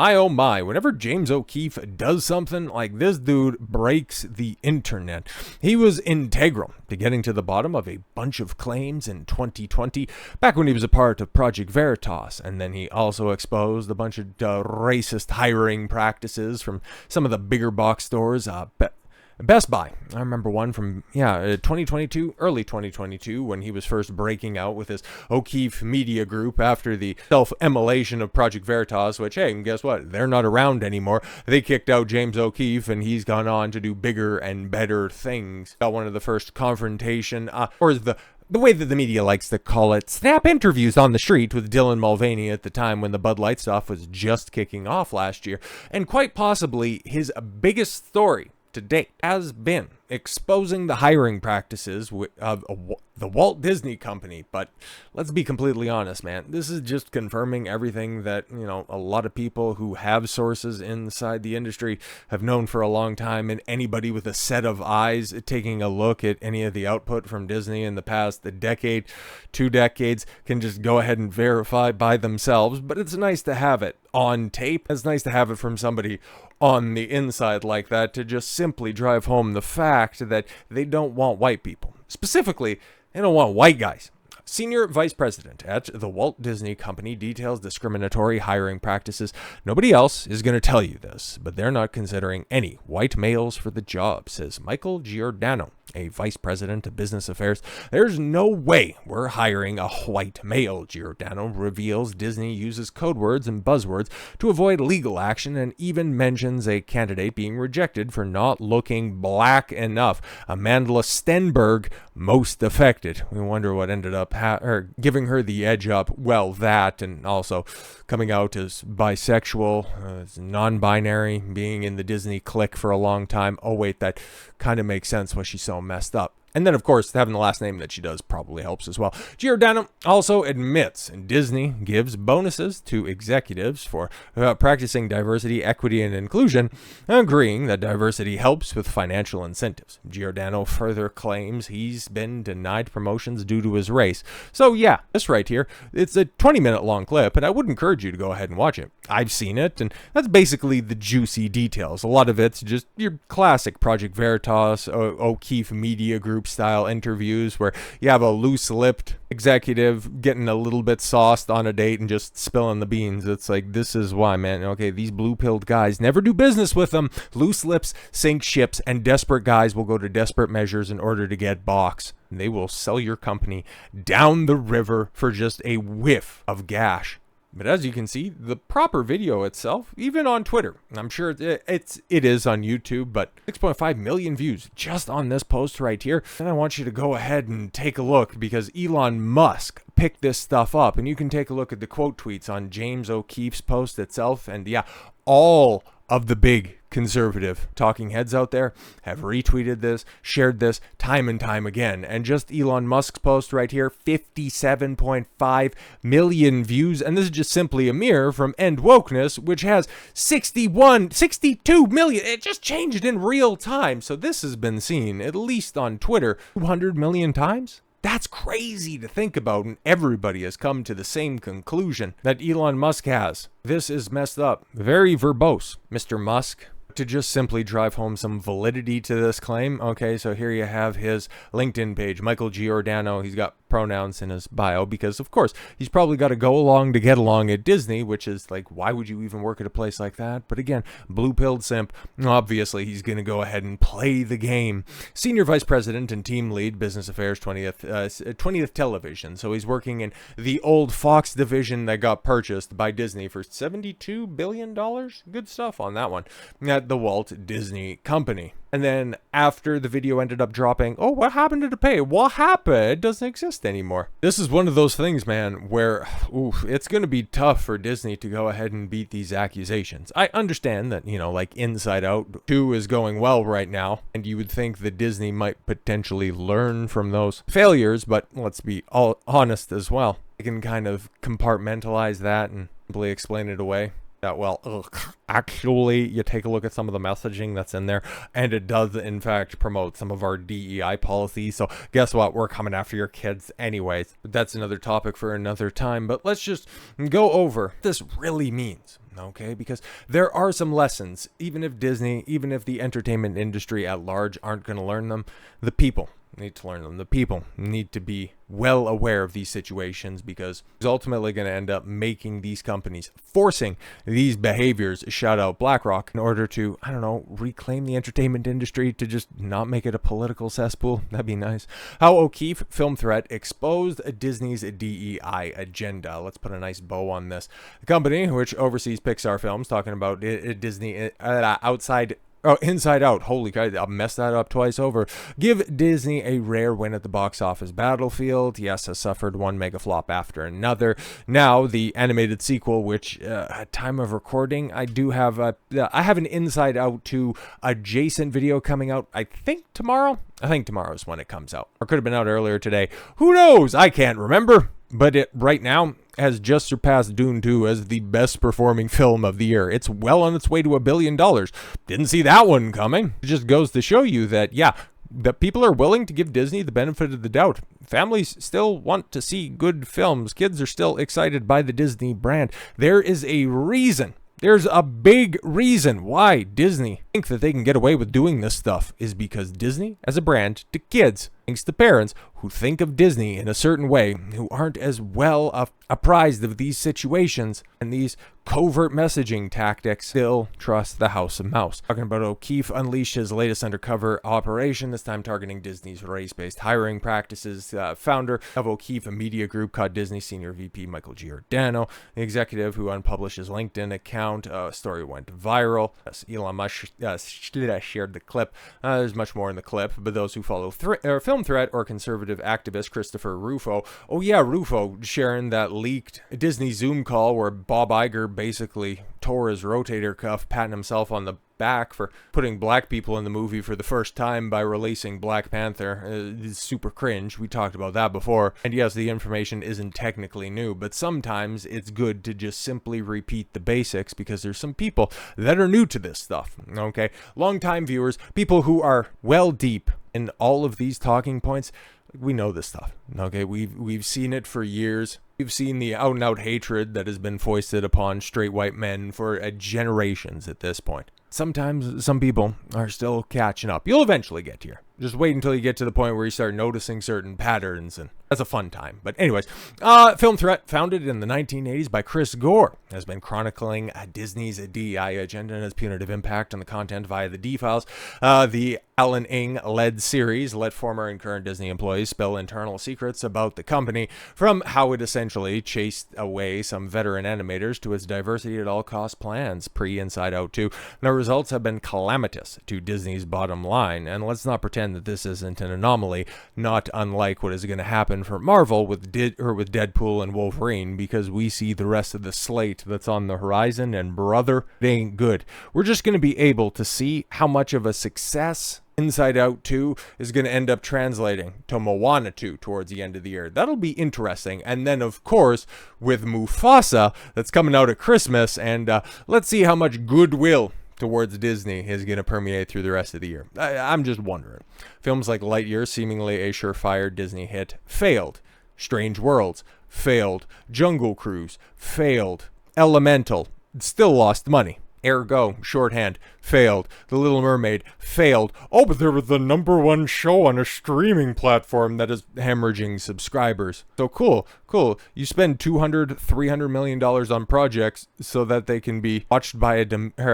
Oh my, whenever James O'Keefe does something, like this dude breaks the internet. He was integral to getting to the bottom of a bunch of claims in 2020, back when he was a part of Project Veritas, and then he also exposed a bunch of racist hiring practices from some of the bigger box stores, Best Buy. I remember one from, 2022, early 2022, when he was first breaking out with his O'Keefe Media Group after the self-immolation of Project Veritas, which, hey, guess what? They're not around anymore. They kicked out James O'Keefe, and he's gone on to do bigger and better things. Got one of the first confrontation, or the way that the media likes to call it, snap interviews on the street with Dylan Mulvaney at the time when the Bud Light stuff was just kicking off last year. And quite possibly his biggest story to date has been exposing the hiring practices of the Walt Disney Company. But let's be completely honest, man. This is just confirming everything that, a lot of people who have sources inside the industry have known for a long time. And anybody with a set of eyes taking a look at any of the output from Disney in the past decade, 2 decades, can just go ahead and verify by themselves. But it's nice to have it on tape. It's nice to have it from somebody on the inside like that to just simply drive home the fact that they don't want white people. Specifically, they don't want white guys. Senior Vice President at the Walt Disney Company details discriminatory hiring practices. Nobody else is going to tell you this, but they're not considering any white males for the job, says Michael Giordano, a vice president of business affairs. There's no way we're hiring a white male, Giordano reveals. Disney uses code words and buzzwords to avoid legal action and even mentions a candidate being rejected for not looking black enough. Amanda Stenberg most affected. We wonder what ended up giving her the edge up. Well, that, and also coming out as bisexual, as non-binary, being in the Disney clique for a long time. Oh wait, that kind of makes sense why she's so messed up. And then, of course, having the last name that she does probably helps as well. Giordano also admits Disney gives bonuses to executives for practicing diversity, equity, and inclusion, agreeing that diversity helps with financial incentives. Giordano further claims he's been denied promotions due to his race. So, yeah, this right here, it's a 20-minute long clip, and I would encourage you to go ahead and watch it. I've seen it, and that's basically the juicy details. A lot of it's just your classic Project Veritas, O'Keefe Media Group style interviews where you have a loose-lipped executive getting a little bit sauced on a date and just spilling the beans. It's like, this is why, man. Okay, these blue-pilled guys, never do business with them. Loose lips sink ships, and desperate guys will go to desperate measures in order to get box. They will sell your company down the river for just a whiff of gash. But as you can see, the proper video itself, even on Twitter, I'm sure it is on YouTube, but 6.5 million views just on this post right here. And I want you to go ahead and take a look, because Elon Musk picked this stuff up, and you can take a look at the quote tweets on James O'Keefe's post itself. And yeah, all of the big conservative talking heads out there have retweeted this, shared this time and time again. And just Elon Musk's post right here, 57.5 million views. And this is just simply a mirror from End Wokeness, which has 62 million. It just changed in real time. So this has been seen, at least on Twitter, 200 million times. That's crazy to think about, and everybody has come to the same conclusion that Elon Musk has. This is messed up. Very verbose, Mr. Musk. To just simply drive home some validity to this claim, okay, so here you have his LinkedIn page, Michael Giordano. He's got pronouns in his bio because, of course, he's probably got to go along to get along at Disney, which is like, why would you even work at a place like that? But again, blue-pilled simp. Obviously, he's going to go ahead and play the game. Senior Vice President and Team Lead, Business Affairs, 20th Television. So he's working in the old Fox division that got purchased by Disney for $72 billion. Good stuff on that one. At the Walt Disney Company. And then after the video ended up dropping, oh, what happened to the pay? What happened? It doesn't exist anymore. This is one of those things, man, where it's going to be tough for Disney to go ahead and beat these accusations. I understand that, like Inside Out 2 is going well right now, and you would think that Disney might potentially learn from those failures, but let's be all honest as well. They can kind of compartmentalize that and simply explain it away. Well, actually, you take a look at some of the messaging that's in there, and it does, in fact, promote some of our DEI policies. So guess what? We're coming after your kids anyways. But that's another topic for another time. But let's just go over what this really means. Okay, because there are some lessons, even if Disney, even if the entertainment industry at large aren't going to learn them, the people need to learn them. The people need to be well aware of these situations, because it's ultimately going to end up making these companies, forcing these behaviors, shout out BlackRock, in order to, I don't know, reclaim the entertainment industry, to just not make it a political cesspool. That'd be nice. How O'Keefe Film Threat exposed Disney's DEI agenda. Let's put a nice bow on this. The company, which oversees Pixar films, talking about Disney Inside Out. Holy cow, I'll mess that up twice over. Give Disney a rare win at the box office battlefield. Yes, has suffered one mega flop after another. Now, the animated sequel, which at time of recording, I have an Inside Out 2 adjacent video coming out, I think tomorrow. I think tomorrow is when it comes out. Or could have been out earlier today. Who knows? I can't remember. But it right now has just surpassed Dune 2 as the best performing film of the year. It's well on its way to $1 billion. Didn't see that one coming. It just goes to show you that, yeah, that people are willing to give Disney the benefit of the doubt. Families still want to see good films. Kids are still excited by the Disney brand. There is a reason. There's a big reason why Disney think that they can get away with doing this stuff, is because Disney, as a brand, to kids, thanks to parents who think of Disney in a certain way, who aren't as well apprised of these situations and these covert messaging tactics, still trust the House of Mouse. Talking about O'Keefe unleashed his latest undercover operation, this time targeting Disney's race-based hiring practices. Founder of O'Keefe Media Group caught Disney senior VP Michael Giordano, the executive who unpublished his LinkedIn account. Story went viral. Elon Musk shared the clip. There's much more in the clip, but those who follow Film Threat or conservative activist Christopher Rufo, Rufo sharing that leaked Disney Zoom call where Bob Iger basically tore his rotator cuff, patting himself on the back for putting black people in the movie for the first time by releasing Black Panther. It's super cringe. We talked about that before. And yes, the information isn't technically new, but sometimes it's good to just simply repeat the basics, because there's some people that are new to this stuff. Okay, longtime viewers, people who are well deep in all of these talking points, we know this stuff. Okay, we've seen it for years. We've seen the out-and-out hatred that has been foisted upon straight white men for generations at this point. Sometimes some people are still catching up. You'll eventually get here. Just wait until you get to the point where you start noticing certain patterns, and that's a fun time. But anyways, Film Threat, founded in the 1980s by Chris Gore, has been chronicling Disney's DEI agenda and its punitive impact on the content via the D-Files. The Alan Ng-led series let former and current Disney employees spill internal secrets about the company, from how it essentially chased away some veteran animators to its diversity at all cost plans pre-Inside Out 2. The results have been calamitous to Disney's bottom line, and let's not pretend that this isn't an anomaly, not unlike what is going to happen for Marvel with Deadpool and Wolverine, because we see the rest of the slate that's on the horizon, and brother, it ain't good. We're just going to be able to see how much of a success Inside Out 2 is going to end up translating to Moana 2 towards the end of the year. That'll be interesting. And then, of course, with Mufasa, that's coming out at Christmas, and let's see how much goodwill towards Disney is going to permeate through the rest of the year. I'm just wondering. Films like Lightyear, seemingly a surefire Disney hit, failed. Strange Worlds, failed. Jungle Cruise, failed. Elemental, still lost money. Ergo, shorthand, failed. The Little Mermaid, failed. Oh, but they're the #1 show on a streaming platform that is hemorrhaging subscribers. So cool. You spend $200-300 million on projects so that they can be watched by a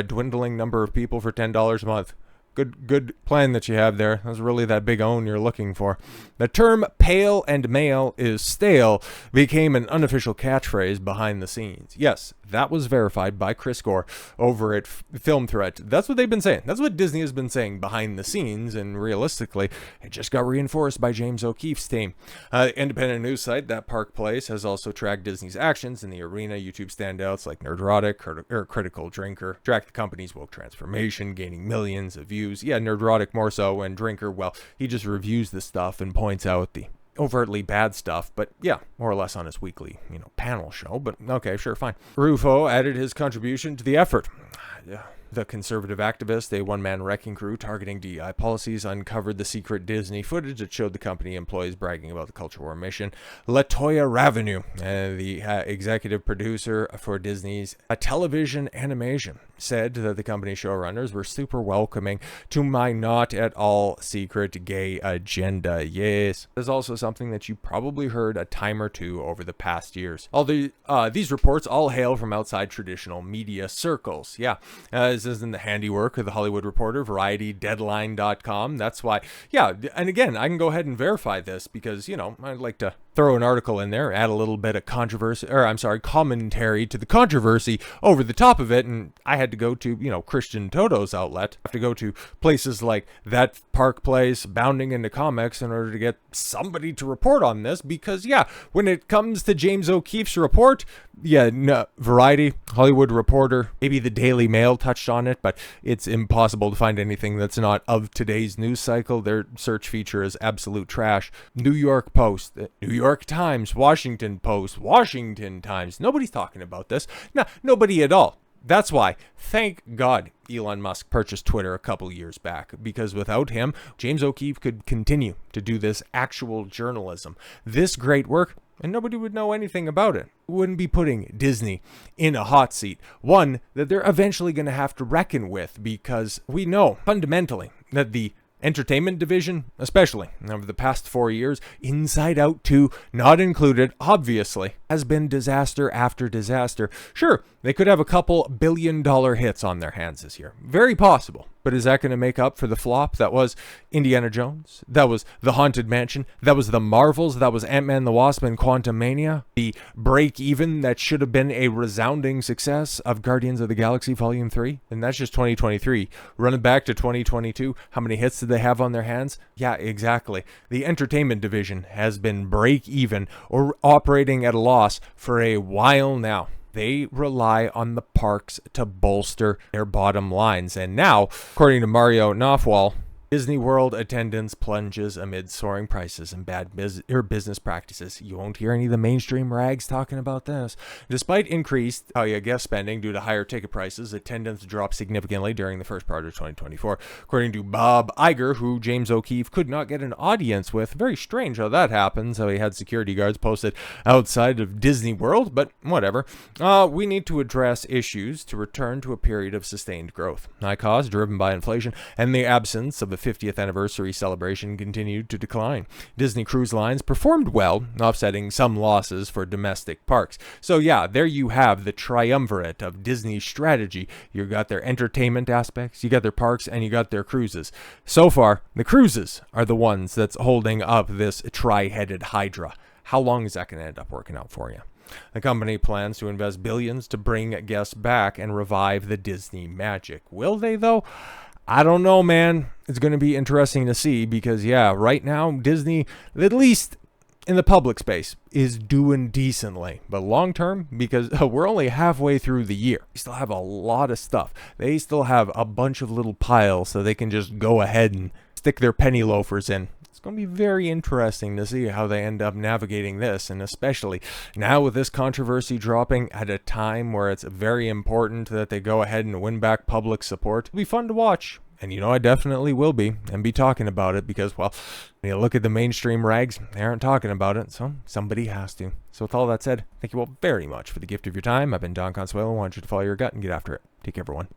dwindling number of people for $10 a month. Good plan that you have there. That's really that big own you're looking for. The term pale and male is stale became an unofficial catchphrase behind the scenes. Yes, that was verified by Chris Gore over at Film Threat. That's what they've been saying. That's what Disney has been saying behind the scenes, and realistically, it just got reinforced by James O'Keefe's team. Independent news site That Park Place has also tracked Disney's actions in the arena. YouTube standouts like Nerdrotic, Critical Drinker track the company's woke transformation, gaining millions of views. Yeah, Nerdrotic more so, and Drinker, well, he just reviews the stuff and points out the overtly bad stuff, but yeah, more or less on his weekly, panel show. But okay, sure, fine. Rufo added his contribution to the effort. Yeah. The conservative activist, a one-man wrecking crew targeting DEI policies, uncovered the secret Disney footage that showed the company employees bragging about the culture war mission. LaToya Ravenue, the executive producer for Disney's television animation, said that the company showrunners were super welcoming to my not at all secret gay agenda. Yes. There's also something that you probably heard a time or two over the past years. These reports all hail from outside traditional media circles. Yeah. This is in the handiwork of the Hollywood Reporter, Variety, Deadline.com. That's why, yeah, and again, I can go ahead and verify this because, I'd like to throw an article in there, add a little bit of commentary to the controversy over the top of it, and I had to go to, Christian Toto's outlet. I have to go to places like That Park Place, Bounding into Comics in order to get somebody to report on this because, yeah, when it comes to James O'Keefe's report, yeah, no, Variety, Hollywood Reporter, maybe the Daily Mail touched on it, but it's impossible to find anything that's not of today's news cycle. Their search feature is absolute trash. New York Post, New York Times, Washington Post, Washington Times. Nobody's talking about this. No, nobody at all. That's why, thank God, Elon Musk purchased Twitter a couple years back, because without him, James O'Keefe could continue to do this actual journalism, this great work, and nobody would know anything about it. Wouldn't be putting Disney in a hot seat, one that they're eventually going to have to reckon with, because we know fundamentally that the entertainment division, especially over the past 4 years, Inside Out 2 not included, obviously, has been disaster after disaster. Sure, they could have a couple billion-dollar hits on their hands this year. Very possible. But is that going to make up for the flop that was Indiana Jones? That was The Haunted Mansion? That was The Marvels? That was Ant-Man the Wasp and Quantumania? The break-even that should have been a resounding success of Guardians of the Galaxy Volume 3? And that's just 2023. Running back to 2022, how many hits did they have on their hands? Yeah, exactly. The entertainment division has been break-even or operating at a loss for a while now. They rely on the parks to bolster their bottom lines. And now, according to Mario Nafwal, Disney World attendance plunges amid soaring prices and bad business practices. You won't hear any of the mainstream rags talking about this. Despite increased guest spending due to higher ticket prices, attendance dropped significantly during the first part of 2024. According to Bob Iger, who James O'Keefe could not get an audience with. Very strange how that happens, how he had security guards posted outside of Disney World, but whatever. We need to address issues to return to a period of sustained growth. High costs driven by inflation and the absence of the 50th anniversary celebration continued to decline. Disney Cruise Lines performed well, offsetting some losses for domestic parks. So yeah, there you have the triumvirate of Disney's strategy. You got their entertainment aspects, you got their parks, and you got their cruises. So far, the cruises are the ones that's holding up this tri-headed hydra. How long is that going to end up working out for you? The company plans to invest billions to bring guests back and revive the Disney magic. Will they, though? I don't know, man. It's going to be interesting to see because, yeah, right now, Disney, at least in the public space, is doing decently. But long term, because we're only halfway through the year, they still have a lot of stuff. They still have a bunch of little piles so they can just go ahead and stick their penny loafers in. It's going to be very interesting to see how they end up navigating this, and especially now with this controversy dropping at a time where it's very important that they go ahead and win back public support. It'll be fun to watch. And I definitely will be and be talking about it because, well, when you look at the mainstream rags, they aren't talking about it, so somebody has to. So with all that said, thank you all very much for the gift of your time. I've been Don Consuelo. I want you to follow your gut and get after it. Take care, everyone.